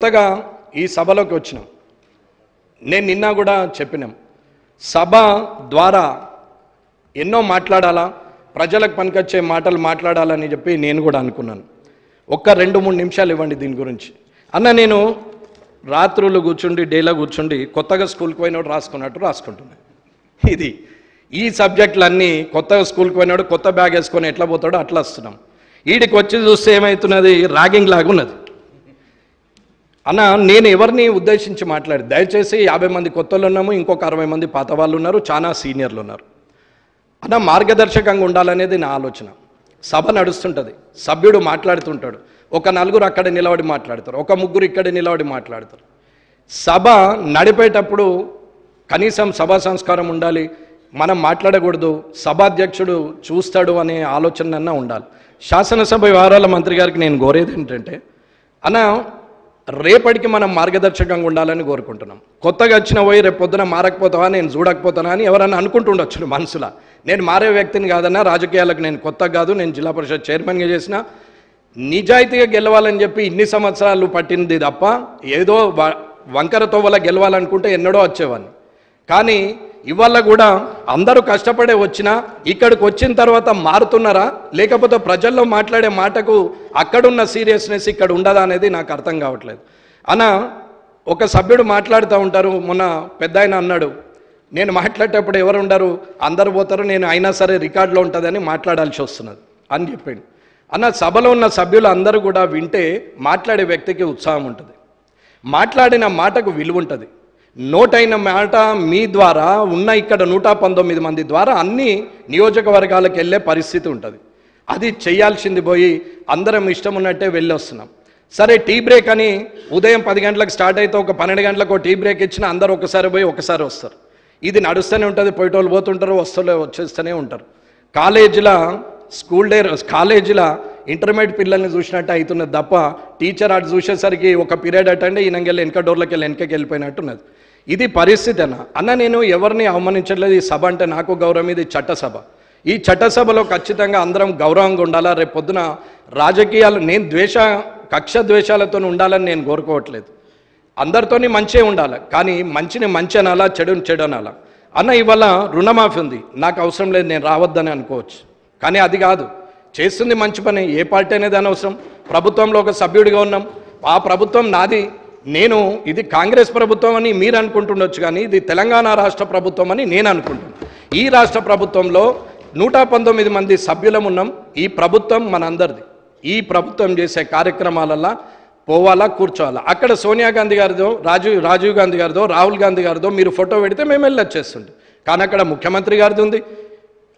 కొత్తగా ఈ సభలోకి వచ్చినాం. నేను నిన్న కూడా చెప్పినాం, సభ ద్వారా ఎన్నో మాట్లాడాలా, ప్రజలకు పనికొచ్చే మాటలు మాట్లాడాలని చెప్పి నేను కూడా అనుకున్నాను. ఒక్క 2-3 నిమిషాలు ఇవ్వండి దీని గురించి. అన్న, నేను రాత్రులు కూర్చుండి డేలో కూర్చుండి కొత్తగా స్కూల్కి పోయినోడు రాసుకున్నట్టు రాసుకుంటున్నాను. ఇది ఈ సబ్జెక్టులన్నీ కొత్తగా స్కూల్కి పోయినాడు కొత్త బ్యాగ్ వేసుకొని ఎట్లా పోతాడో అట్లా వస్తున్నాం. వీడికి వచ్చి చూస్తే ఏమవుతున్నది, ర్యాగింగ్ లాగా ఉన్నది. అన్న, నేను ఎవరిని ఉద్దేశించి మాట్లాడి, దయచేసి 50 మంది కొత్తలు ఉన్నాము, ఇంకొక 60 మంది పాత వాళ్ళు ఉన్నారు, చాలా సీనియర్లు ఉన్నారు. అన్న, మార్గదర్శకంగా ఉండాలనేది నా ఆలోచన. సభ నడుస్తుంటుంది, సభ్యుడు మాట్లాడుతుంటాడు, ఒక 4 అక్కడ నిలబడి మాట్లాడతారు, ఒక 3 ఇక్కడ నిలబడి మాట్లాడతారు. సభ నడిపేటప్పుడు కనీసం సభా సంస్కారం ఉండాలి, మనం మాట్లాడకూడదు, సభాధ్యక్షుడు చూస్తాడు అనే ఆలోచన ఉండాలి. శాసనసభ వ్యవహారాల మంత్రి గారికి నేను కోరేది ఏంటంటే, అన్న, రేపటికి మనం మార్గదర్శకంగా ఉండాలని కోరుకుంటున్నాం. కొత్తగా వచ్చిన పోయి రేపు పొద్దున మారకపోతావా, నేను చూడకపోతానా అని ఎవరన్నా అనుకుంటుండొచ్చు మనసులో. నేను మారే వ్యక్తిని కాదన్నా, రాజకీయాలకు నేను కొత్త కాదు, నేను జిల్లా పరిషత్ చైర్మన్గా చేసిన, నిజాయితీగా గెలవాలని చెప్పి ఇన్ని సంవత్సరాలు పట్టింది తప్ప ఏదో వంకరతో వల్ల గెలవాలనుకుంటే ఎన్నడో వచ్చేవాడిని. కానీ ఇవాళ కూడా అందరూ కష్టపడే వచ్చినా ఇక్కడికి వచ్చిన తర్వాత మారుతున్నారా, లేకపోతే ప్రజల్లో మాట్లాడే మాటకు అక్కడున్న సీరియస్నెస్ ఇక్కడ ఉండదా అనేది నాకు అర్థం కావట్లేదు. అన్న, ఒక సభ్యుడు మాట్లాడుతూ ఉంటారు, మొన్న పెద్ద ఆయన అన్నాడు, నేను మాట్లాడేటప్పుడు ఎవరు ఉండరు, అందరు పోతారు, నేను అయినా సరే రికార్డులో ఉంటుందని మాట్లాడాల్సి వస్తున్నది అని చెప్పిండు. అన్న, సభలో ఉన్న సభ్యులు అందరూ కూడా వింటే మాట్లాడే వ్యక్తికి ఉత్సాహం ఉంటుంది, మాట్లాడిన మాటకు విలువ ఉంటుంది. నోటైన మాట మీ ద్వారా ఉన్న ఇక్కడ 119 మంది ద్వారా అన్ని నియోజకవర్గాలకు వెళ్ళే పరిస్థితి ఉంటుంది. అది చేయాల్సింది పోయి అందరం ఇష్టం ఉన్నట్టే వెళ్ళి వస్తున్నాం. సరే, టీ బ్రేక్ అని ఉదయం 10 గంటలకు స్టార్ట్ అయితే ఒక 12 గంటలకు టీ బ్రేక్ ఇచ్చిన అందరూ ఒకసారి పోయి ఒకసారి వస్తారు. ఇది నడుస్తూనే ఉంటుంది, పోయేటోళ్ళు పోతుంటారు, వచ్చేస్తూనే ఉంటారు. కాలేజీలో ఇంటర్మీడియట్ పిల్లల్ని చూసినట్టు అవుతున్నది తప్ప టీచర్ అటు చూసేసరికి ఒక పీరియడ్ అటండి ఈయనకెళ్ళి వెనక డోర్లోకి వెళ్ళి వెనకకి వెళ్ళిపోయినట్టున్నది. ఇది పరిస్థితి. అన్న, నేను ఎవరిని అవమానించట్లేదు. ఈ సభ అంటే నాకు గౌరవం, ఇది చట్టసభ. ఈ చట్టసభలో ఖచ్చితంగా అందరం గౌరవంగా ఉండాలా. రేపు పొద్దున రాజకీయాలు నేను కక్ష ద్వేషాలతో ఉండాలని నేను కోరుకోవట్లేదు. అందరితోని మంచే ఉండాలి, కానీ మంచిని మంచి అనాలా, చెడుని చెడు అనాలా. అన్న, ఇవాళ రుణమాఫీ ఉంది, నాకు అవసరం లేదు, నేను రావద్దని అనుకోవచ్చు, కానీ అది కాదు. చేస్తుంది మంచి పని, ఏ పార్టీ అనేది అనవసరం. ప్రభుత్వంలో ఒక సభ్యుడిగా ఉన్నాం, ఆ ప్రభుత్వం నాది, నేను ఇది కాంగ్రెస్ ప్రభుత్వం అని మీరు అనుకుంటుండొచ్చు, కానీ ఇది తెలంగాణ రాష్ట్ర ప్రభుత్వం అని నేను అనుకుంటున్నాను. ఈ రాష్ట్ర ప్రభుత్వంలో 119 మంది సభ్యులం ఉన్నాం. ఈ ప్రభుత్వం మనందరిది. ఈ ప్రభుత్వం చేసే కార్యక్రమాలల్లో పోవాలా, కూర్చోవాలా. అక్కడ సోనియా గాంధీ గారిదో, రాజీవ్ గాంధీ గారిదో, రాహుల్ గాంధీ గారిదో మీరు ఫోటో పెడితే మేము వెళ్ళొచ్చేస్తుండే, కానీ అక్కడ ముఖ్యమంత్రి గారిది ఉంది,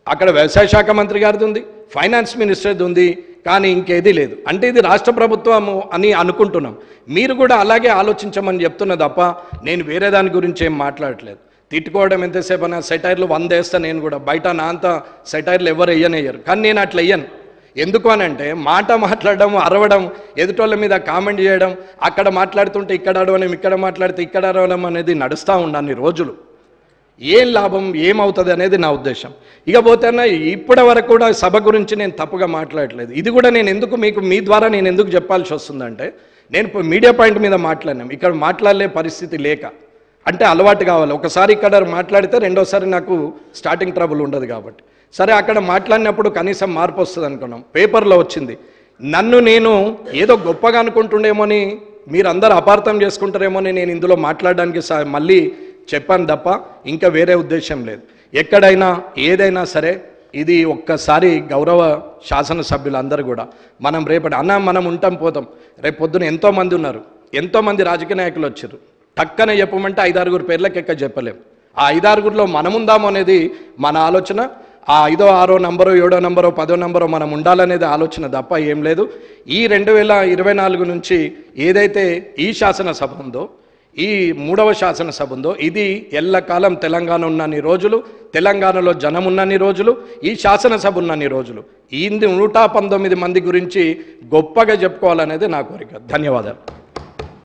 అక్కడ వ్యవసాయ శాఖ మంత్రి గారిది ఉంది, ఫైనాన్స్ మినిస్టర్ది ఉంది, కానీ ఇంకేది లేదు. అంటే ఇది రాష్ట్ర ప్రభుత్వము అని అనుకుంటున్నాం. మీరు కూడా అలాగే ఆలోచించమని చెప్తున్నా తప్ప నేను వేరే దాని గురించి ఏం మాట్లాడట్లేదు. తిట్టుకోవడం ఎంతసేపు అన్నా, సెటైర్లు 100 వేస్తాను నేను కూడా, బయట నా అంత సెటైర్లు ఎవరు వేయనేయ్యరు, కానీ నేను అట్లా వేయను. ఎందుకు అనంటే మాట మాట్లాడడం, అరవడం, ఎదుటోళ్ళ మీద కామెంట్ చేయడం, అక్కడ మాట్లాడుతుంటే ఇక్కడ అరవడం, ఇక్కడ మాట్లాడితే ఇక్కడ అరవడం అనేది నడుస్తూ ఉండని రోజులు. ఏం లాభం, ఏమవుతుంది అనేది నా ఉద్దేశం. ఇకపోతే ఇప్పటి వరకు కూడా సభ గురించి నేను తప్పుగా మాట్లాడలేదు. ఇది కూడా నేను ఎందుకు మీ ద్వారా నేను ఎందుకు చెప్పాల్సి వస్తుందంటే, నేను మీడియా పాయింట్ మీద మాట్లాడినాం, ఇక్కడ మాట్లాడలే పరిస్థితి లేక, అంటే అలవాటు కావాలి. ఒకసారి ఇక్కడ మాట్లాడితే రెండోసారి నాకు స్టార్టింగ్ ట్రబుల్ ఉండదు కాబట్టి, సరే అక్కడ మాట్లాడినప్పుడు కనీసం మార్పు వస్తుంది అనుకున్నాం. పేపర్లో వచ్చింది, నన్ను నేను ఏదో గొప్పగా అనుకుంటుండేమోని మీరందరూ అపార్థం చేసుకుంటారేమోని నేను ఇందులో మాట్లాడడానికి మళ్ళీ చెప్పాను తప్ప ఇంకా వేరే ఉద్దేశం లేదు. ఎక్కడైనా ఏదైనా సరే ఇది ఒక్కసారి గౌరవ శాసనసభ్యులందరూ కూడా మనం రేపటి మనం ఉంటాం పోతాం, రేపు పొద్దున ఎంతోమంది ఉన్నారు, ఎంతోమంది రాజకీయ నాయకులు వచ్చారు. టక్కన చెప్పమంటే 5-6 పేర్లకి ఎక్క చెప్పలేము. ఆ 5-6లో మనముందాము అనేది మన ఆలోచన. ఆ 5ో 6ో నంబరో 7ో నంబరో 10ో నంబరో మనం ఉండాలనేది ఆలోచన తప్ప ఏం లేదు. ఈ 2024 నుంచి ఏదైతే ఈ శాసనసభ ఉందో, ఈ 3వ శాసనసభ ఉందో, ఇది ఎల్లకాలం తెలంగాణ ఉన్నన్ని రోజులు, తెలంగాణలో జనం ఉన్నన్ని రోజులు, ఈ శాసనసభ ఉన్నన్ని రోజులు ఈ 119 మంది గురించి గొప్పగా చెప్పుకోవాలనేది నా కోరిక. ధన్యవాదాలు.